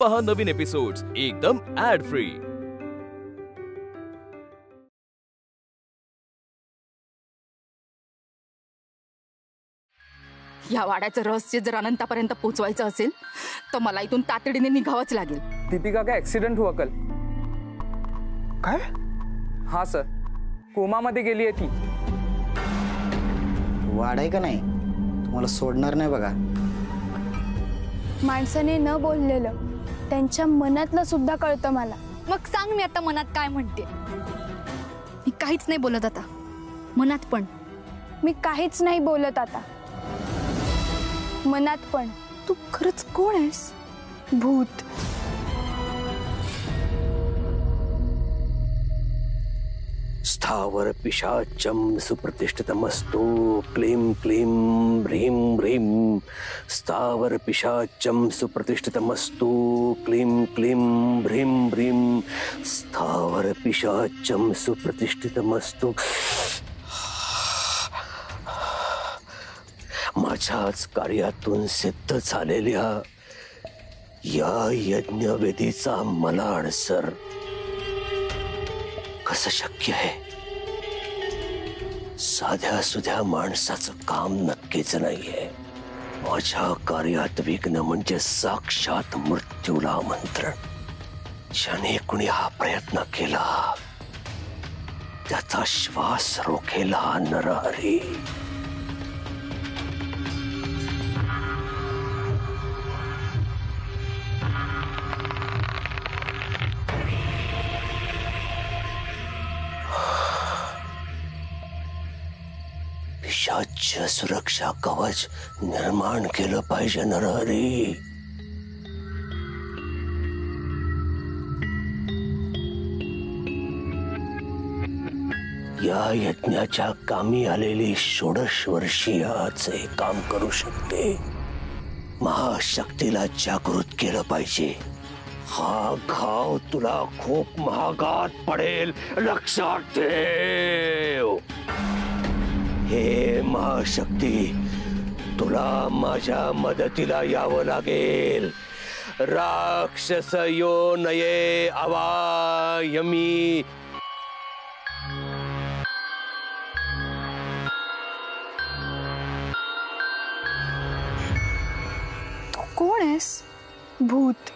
पहा नवीन एपिसोड्स एकदम add free. या वाड्याचं रहस्य जर अनंतापर्यंत पोहोचवायचं असेल तर मला इथून तातडीने निघावंच लागेल। दीपिका का ऍक्सिडेंट हुआ कल। काय? हाँ सर, कोमा मध्ये गेली आहे ती। वाढ आहे का नाही, तुम्हाला सोडणार नाही बघा। माणसाने न बोललेलं त्यांच्या मनातलं सुद्धा कळतं मला। मग सांग मी आता मनात काय म्हणते। मी काहीच नाही बोलत आता, मनात पण मी काहीच नाही बोलत आता, मनात पण। तू खरंच कोण आहेस? भूत। स्थावर पिशाचम सुप्रतिष्ठितमस्तु क्लीं क्लीं ह्रीं ह्रीं। स्थावर पिशाचम सुप्रतिष्ठितमस्तु क्लीं क्लीं ह्रीं ह्रीं। स्थावर पिशाचम सुप्रतिष्ठितमस्तु। माझ्याच कार्यातून सिद्ध झालेल्या या यज्ञवेदीचा मला अडसर कसं शक्य आहे? साध्या सुध्या माणसाचं काम नक्कीच नाहीये। माझ्या कार्यात विघ्न म्हणजे साक्षात मृत्यूला आमंत्रण। ज्याने कुणी हा प्रयत्न केला त्याचा श्वास रोखेला नरहरी। पिशाच सुरक्षा कवच निर्माण केलं पाहिजे नरहरी। या यज्ञाच्या कामी आलेली 16 वर्षीय आज हे काम करू शकते। महाशक्तीला जागृत केलं पाहिजे। हा घाव तुला खूप महागात पडेल, लक्षात ठेव। हे महाशक्ती, तुला माझ्या मदतीला यावं लागेल। राक्षस यो नये अवायमी। तू कोण आहेस? भूत।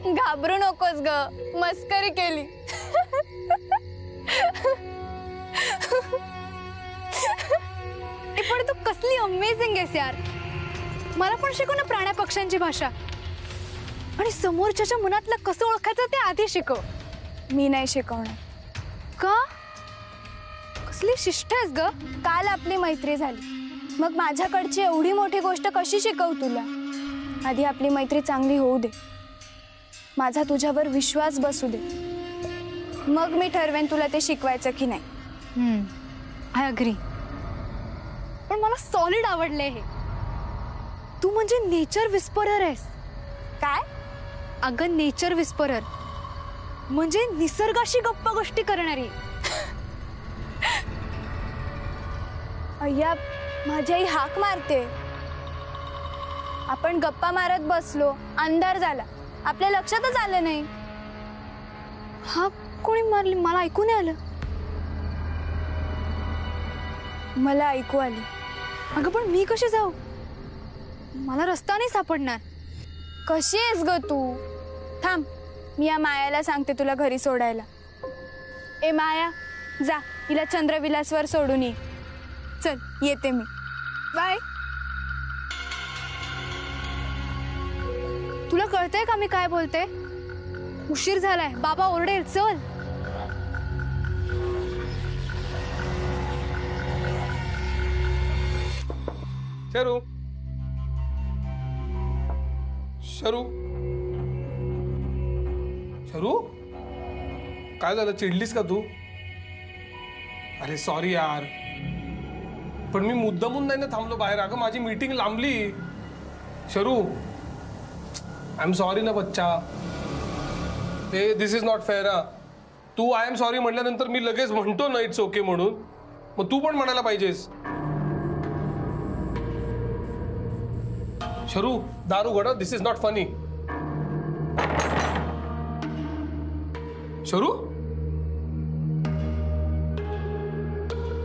घाबरू नकोस ग, मस्करी केली। पण तू कसली अमेझिंग आहेस यार। मला पण शिकव ना प्राण्या पक्ष्यांची भाषा, आणि समोरच्याच्या मनातलं कसं ओळखायचं ते आधी शिकव। मी नाही शिकवणार। का? कसली शिष्ट आहेस ग? काल आपली मैत्री झाली, मग माझ्याकडची एवढी मोठी गोष्ट कशी शिकवू तुला? आधी आपली मैत्री चांगली होऊ दे, माझा तुझ्यावर विश्वास बसू दे, मग मी ठरवेन तुला ते शिकवायचं की नाही। I agree. पण मला सॉलिड आवडले हे। तू म्हणजे नेचर विस्परर आहेस। काय? अगं नेचर विस्परर म्हणजे निसर्गाशी गप्पा गोष्टी करणारी। अय्या, माझी आई हाक मारते। आपण गप्पा मारत बसलो, अंधार झाला, आपल्या लक्षातच आलं नाही। हा कोणी मारली? मला ऐकू नाही आलं। मला ऐकू आली। अगं पण मी कशी जाऊ? मला रस्ता नाही सापडणार। कशी आहेस ग तू? थांब, मी या मायाला सांगते तुला घरी सोडायला। ए माया, जा हिला चंद्रविलासवर सोडून ये। चल येते मी, बाय। तुला कळतंय का मी काय बोलते? उशीर झालाय, बाबा ओरडेल। चल। शरू, शरू, शरू, काय झालं? चिडलीस का तू? अरे सॉरी यार, पण मी मुद्दामून नाही ना थांबलो बाहेर। अगं माझी मीटिंग लांबली। शरू, आय एम सॉरी ना बच्चा। This is not fair. तू आय एम सॉरी म्हटल्यानंतर मी लगेच म्हणतो ना इट्स ओके म्हणून, मग तू पण म्हणायला पाहिजेस. शरू, दारू उघड. दिस इज नॉट फनी. शरू,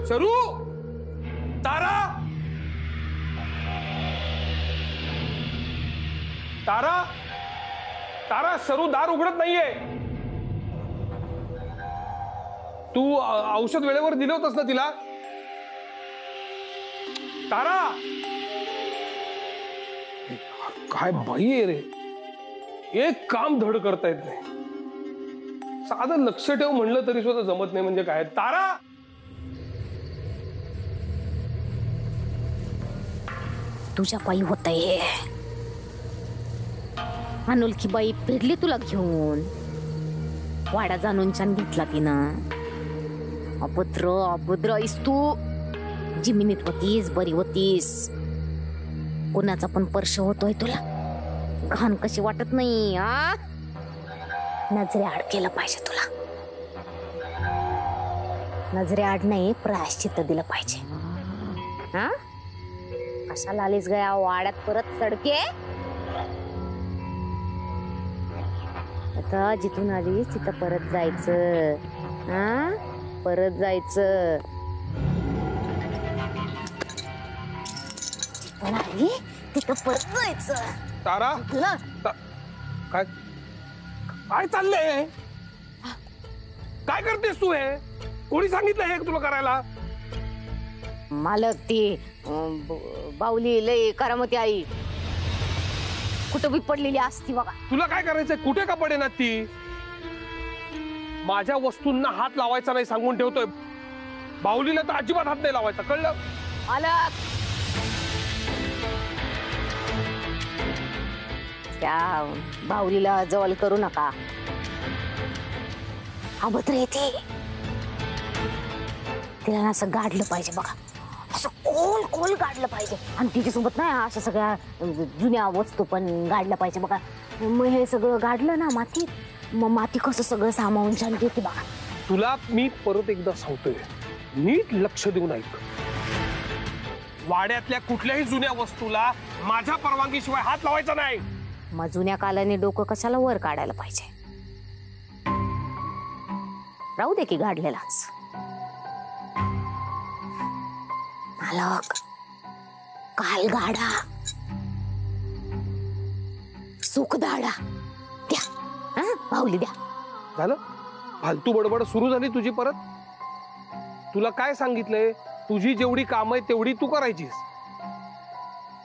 शरू, तारा, तारा, तारा, शरू दार उघडत नाहीये. तू औषध वेळेवर दिलं होतंस ना तिला? तारा, काय बाई आहे रे, एक काम धड करता येत नाही. साधं लक्ष ठेव म्हणलं तरी सुद्धा जमत नाही. म्हणजे काय? तारा, तुझ्या पायी होतंय. अनोळखी बाई फिरली तुला घेऊन. वाडा जाणून छान घेतला तिनं. अभद्र आहेस तू. जिमिनीत होतीस, बरी होतीस. कोणाचा पण स्पर्श होतोय तुला. घाण कशी वाटत नाही? आ नजरे आड केलं पाहिजे तुला. नजरे आड नाही, प्रायश्चित्त दिलं पाहिजे. हा कशाला आलीस गया वाड्यात परत सडके? आता जिथून आलीस तिथं परत जायचं. हा परत जायचं. जिथून आली तिथं परत जायचं. तारा, काय काय चाललंय? काय करतेस तू? हे कोणी सांगितलं हे तुला करायला? मालक ती बावली लय करामती आई कुठं बी पडलेली असती बघा. तुला काय करायचंय? कुठे का पडे ना ती? माझ्या वस्तूंना हात लावायचा नाही सांगून ठेवतोय. बाहुलीला तर अजिबात हात नाही लावायचा, कळलं? मालक त्या बाहुलीला जवळ करू नका. अभद्र येते. तिला असं गाडलं पाहिजे बघा. असं खोल गाडलं पाहिजे. आणि तिच्यासोबत नाही अशा सगळ्या जुन्या वस्तू पण गाडल्या पाहिजे बघा. मग हे सगळं गाडलं ना मातीत, मग माती कसं सगळं सामावून छान घेते बघा. तुला मी परत एकदा सांगतोय, नीट लक्ष देऊन ऐक. वाड्यातल्या कुठल्याही जुन्या वस्तूला माझ्या परवानगीशिवाय हात लावायचा नाही. मग जुन्या कालाने डोकं कशाला वर काढायला पाहिजे? राहू दे की गाडलेलाच. मालक काल गाडा सुख दाडा द्या. बाहुली द्या. झालं? फालतू बडबड सुरू झाली तुझी परत. तुला काय सांगितलंय? तुझी जेवढी काम आहे तेवढी तू करायचीस.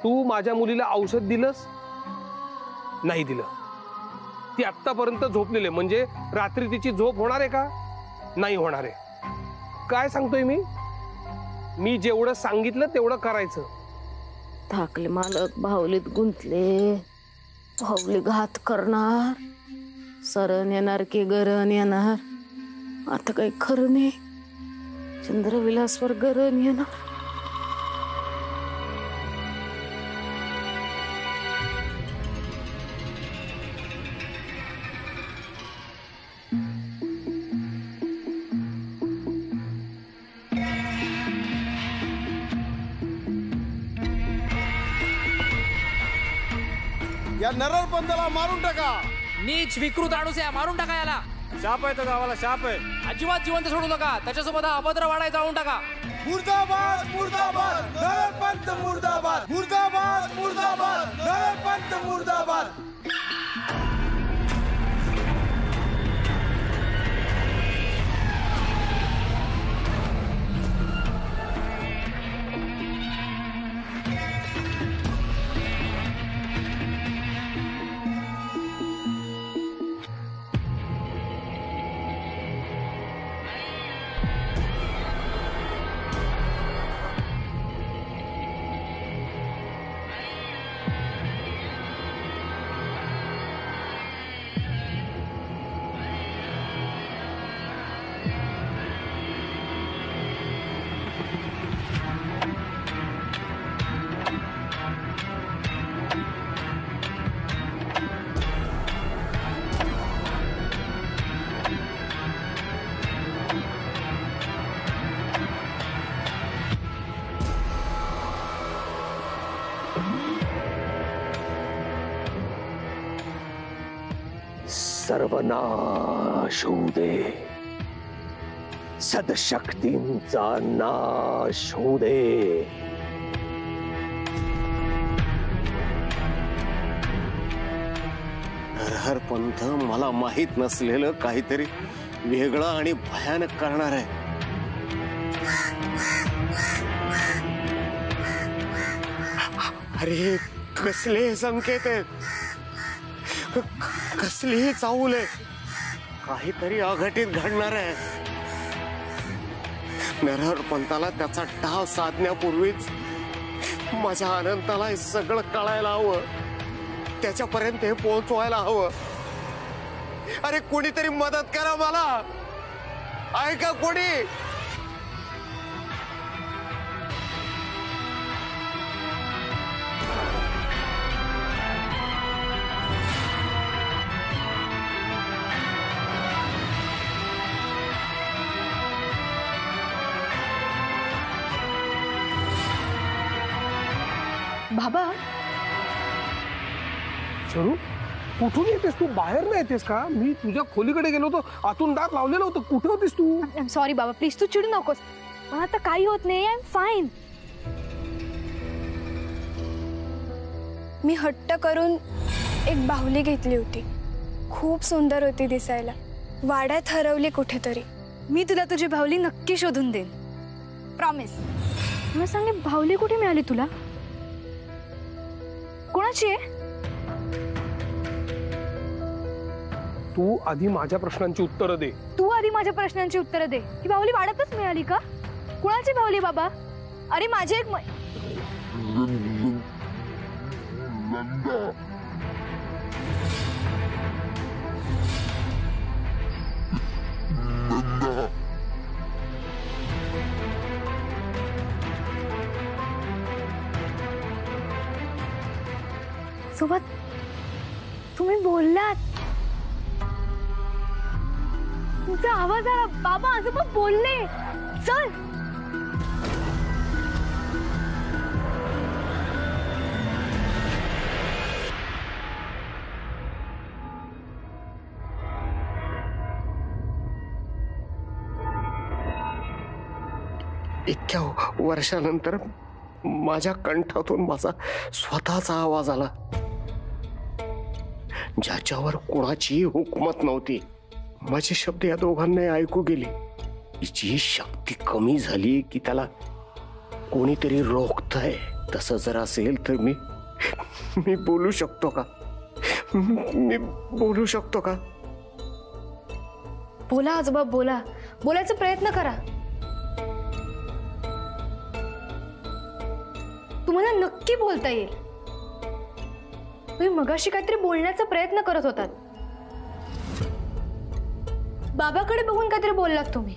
तू माझ्या मुलीला औषध दिलंस? नाही दिलं. ती आत्तापर्यंत झोपलेली, म्हणजे रात्री तिची झोप होणार आहे का? नाही होणार आहे. काय सांगतोय मी जेवढं सांगितलं तेवढं करायचं. थाकले मालक, बाहुलीत गुंतले. बाहुली घात करणार. सरण येणार की गरण येणार आता काही खरं नाही. चंद्रविलासवर गरण येणार. या नररपंथाला मारून टाका. नीच विकृत आणूस या, मारून टाका याला. शाप आहे तो गावाला, शाप आहे. अजिबात जिवंत सोडू नका. त्याच्यासोबत हा अभद्र वाडा जाळून टाका. मुर्दाबाद मुर्दाबाद नररपंथ मुर्दाबाद. मुर्दाबाद मुर्दाबाद नररपंथ मुर्दाबाद. सर्वनाश होऊ दे, सदशक्तींचा नाश होऊ दे. हर पंथ मला माहित नसलेलं काहीतरी वेगळं आणि भयानक करणार आहे. अरे कसले संकेत आहेत, कसली चाऊल आहे, काहीतरी अघटित घडणार आहे. नरहर पंताला त्याचा डाव साधण्यापूर्वीच माझ्या अनंताला हे सगळं कळायला हवं, त्याच्यापर्यंत हे पोहोचवायला हवं. अरे कोणीतरी मदत करा मला, ऐका कोणी. बाबा चरू, कुठून येतेस तू? बाहेर नाही येतेस का? मी तुझ्या खोलीकडे गेलो होतो, आतून दार लावलेलं होतं. कुठे होतीस तू? आय एम सॉरी बाबा, प्लीज तू चिडू नकोस. मला आता काही होत नाही, आय एम फाईन. मी हट्ट करून एक बाहुली घेतली होती, खूप सुंदर होती दिसायला. वाड्यात हरवली कुठेतरी. मी तुला तुझी बाहुली नक्की शोधून देईन, प्रॉमिस. मला सांग, बाहुली कुठे मिळाली तुला? कोणाची आहे? तू आधी माझ्या प्रश्नांची उत्तरं दे. तू आधी माझ्या प्रश्नांची उत्तरं दे. ही बाहुली वाड्यातच मिळाली का? कुणाची बाहुली बाबा? अरे माझी एक सोबत तुम्ही बोललात, तुमचा आवाज आला. बाबा आजोबा बोलले. चल. इतक्या वर्षानंतर माझ्या कंठातून माझा स्वतःचा आवाज आला, ज्याच्यावर कोणाची हुकूमत नव्हती. माझे शब्द या दोघांना ऐकू गेले. जी शक्ती कमी झाली की त्याला कोणीतरी रोखतंय. तसं जर असेल तर मी बोलू शकतो का? मी बोलू शकतो का? बोला आजोबा, बोला. बोलायचा प्रयत्न करा. तुम्हाला नक्की बोलता येईल. तुम्ही मगाशी काहीतरी बोलण्याचा प्रयत्न करत होतात. बाबाकडे बघून काहीतरी बोललात तुम्ही.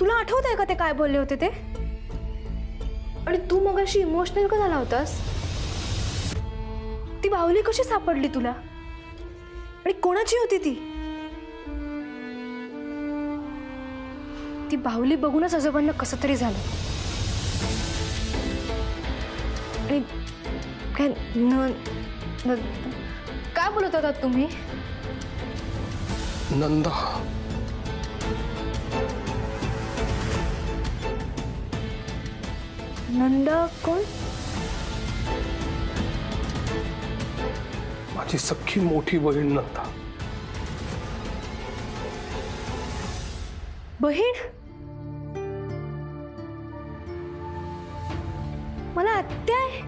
तुला आठवत आहे का ते काय बोलले होते ते? आणि तू मगाशी इमोशनल का झाला होतास? ती बाहुली कशी सापडली तुला? आणि कोणाची होती ती? ती बाहुली बघूनच आजोबांना कसं तरी झालं. आणि काय बोलत होतात तुम्ही? नंदा. नंदा कोण? माझी सख्खी मोठी बहीण नंदा. बहीण? मला आत्या आहे.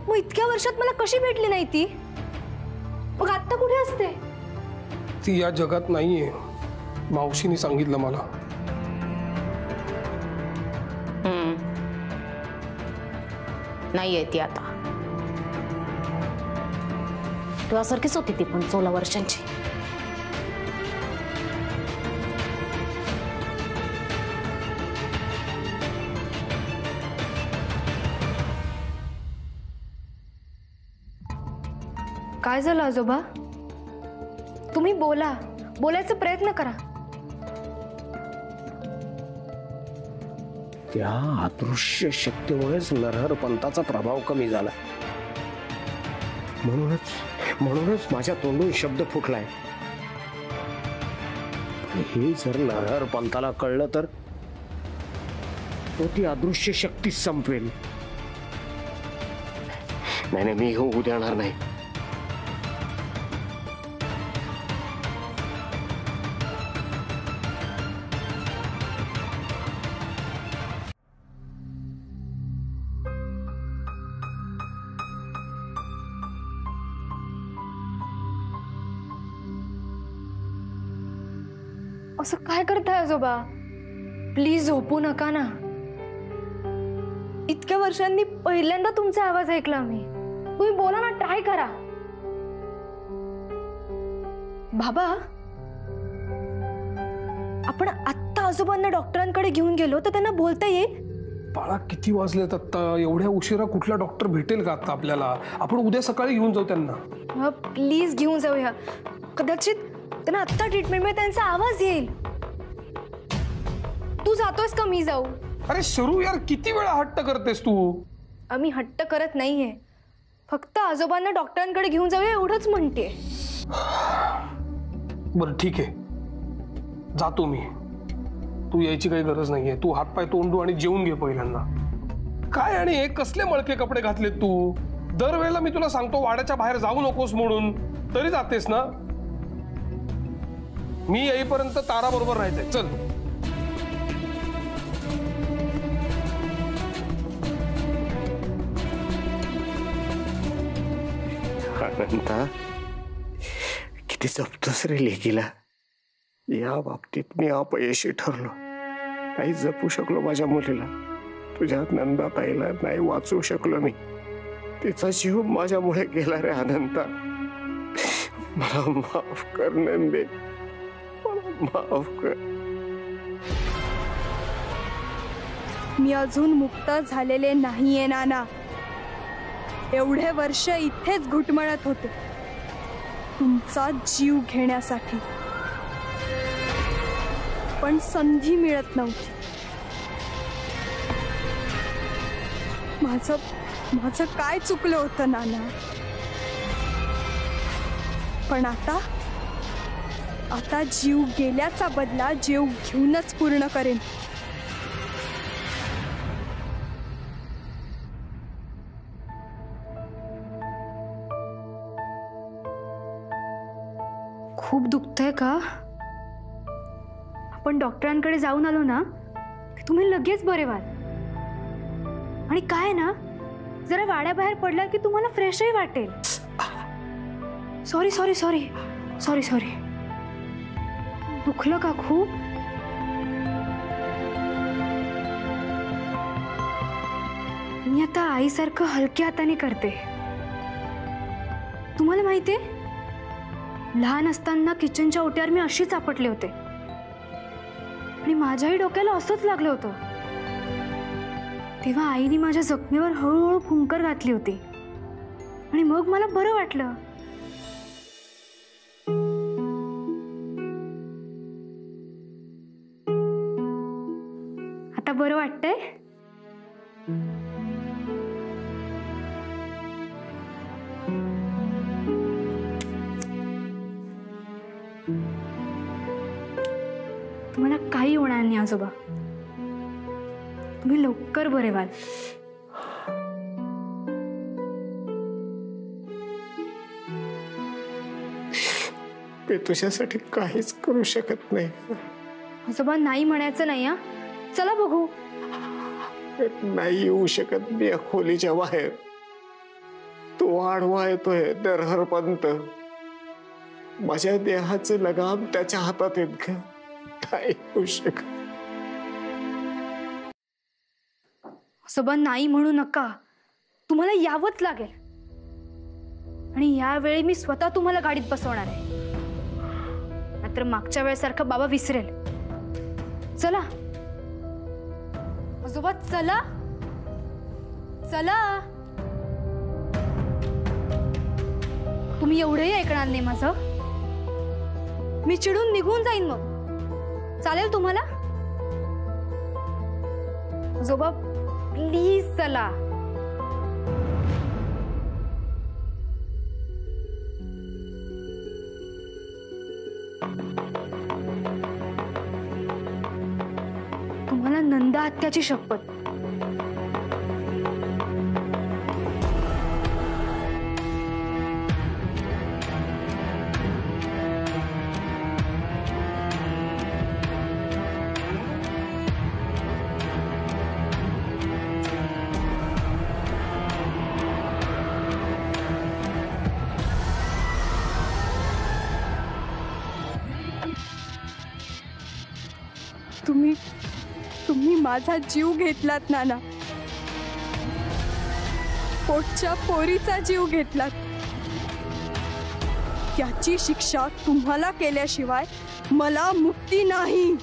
मग इतक्या वर्षात मला कशी भेटली नाही ती? मग आत्ता कुठे असते? ती या जगात नाहीये, मावशीने सांगितलं मला. नाहीये ती आता. तुझ्यासारखीच होती ती पण 16 वर्षांची. काय झालं आजोबा? तुम्ही बोला, बोलायचा प्रयत्न करा. त्या अदृश्य शक्तीमुळेच नरहर पंताचा प्रभाव कमी झाला. म्हणूनच माझ्या तोंडून शब्द फुटलाय. हे जर नरहर पंताला कळलं तर तो ती अदृश्य शक्ती संपवेल. नाही, मी होऊ देणार नाही. असं काय करताय आजोबा? प्लीज झोपू नका ना. इतक्या वर्षांनी पहिल्यांदा तुमचा आवाज ऐकला मी. तुम्ही बोला ना, ट्राय करा. बाबा, आपण आत्ता आजोबांना डॉक्टरांकडे घेऊन गेलो तर त्यांना बोलता येईल? बाळा, किती वाजलेत आता? एवढ्या उशिरा कुठला डॉक्टर भेटेल का आता आपल्याला? आपण उद्या सकाळी घेऊन जाऊ त्यांना. प्लीज घेऊन जाऊया. कदाचित त्यांना आत्ता ट्रीटमेंट मिळेल, त्यांचा आवाज येईल. तू जातोयस का मी जाऊ? अरे शरू यार, किती वेळा हट्ट करतेस तू? आम्ही हट्ट करत नाहीये, फक्त आजोबांना डॉक्टरांकडे घेऊन जाऊया एवढंच म्हणते. बरं ठीक आहे, जातो मी. तू यायची काही गरज नाहीये. तू हातपाय तोंडू आणि जेवून घे पहिल्यांदा. काय आणि हे कसले मळके कपडे घातलेत तू? दरवेळेला मी तुला सांगतो वाड्याच्या बाहेर जाऊ नकोस म्हणून, तरी जातेस ना. मी येईपर्यंत तारा बरोबर राहायचंय. चल. अनंता, किती जपतोस रे लेकीला. या बाबतीत मी अपयशी ठरलो. नाही जपू शकलो माझ्या मुलीला. तुझ्या नंदाताईला नाही वाचवू शकलो मी. तिचा जीव माझ्यामुळे गेला रे अनंता. मला माफ कर नंदे, माफ कर. मी अजून मुक्त झालेले नाहीये नाना. एवढे वर्ष इथेच घुटमळत होते तुमचा जीव घेण्यासाठी, पण संधी मिळत नव्हती. माझं काय चुकलं होतं नाना? पण आता जीव गेल्याचा बदला जीव घेऊनच पूर्ण करेन. खूप दुखतंय का? आपण डॉक्टरांकडे जाऊन आलो ना, तुम्ही लगेच बरे व्हाल. आणि काय ना, जरा वाड्याबाहेर पडला की तुम्हाला फ्रेशही वाटेल. Sorry sorry sorry sorry sorry. दुखलं का खूप? मी आता आईसारखं हलक्या हाताने करते. तुम्हाला माहितीये, लहान असताना किचनच्या ओट्यावर मी अशीच आपटले होते आणि माझ्याही डोक्याला असंच लागलं होतं. तेव्हा आईने माझ्या जखमेवर हळूहळू फुंकर घातली होती आणि मग मला बरं वाटलं. आता बरं वाटतंय? तुम्हाला काही होणार नाही आजोबा. तुम्ही लवकर बरे व्हाल. मी तुझ्यासाठी काहीच करू शकत नाही आजोबा. नाही म्हणायचं नाही. चला बघू. नाही येऊ शकत मी या खोलीच्या बाहेर. तो आडवा येतोय नरहर पंत. माझ्या देहाचे लगाम त्याच्या हातात येत ग. नाही येऊ शकत. आजोबा नाही म्हणू नका. तुम्हाला यावंच लागेल. आणि यावेळी मी स्वतः तुम्हाला गाडीत बसवणार आहे. नाहीतर मागच्या वेळेसारखं बाबा विसरेल. चला आजोबा, चला चला. तुम्ही एवढंही ऐकणार नाही माझं. मी चिडून निघून जाईन मग. चालेल तुम्हाला? आजोबा प्लीज चला. तुम्हाला नंदा आत्याची शपथ. तुम्ही माझा जीव घेतलात नाना. पोटच्या पोरीचा जीव घेतलात. याची शिक्षा तुम्हाला केल्याशिवाय मला मुक्ती नाही.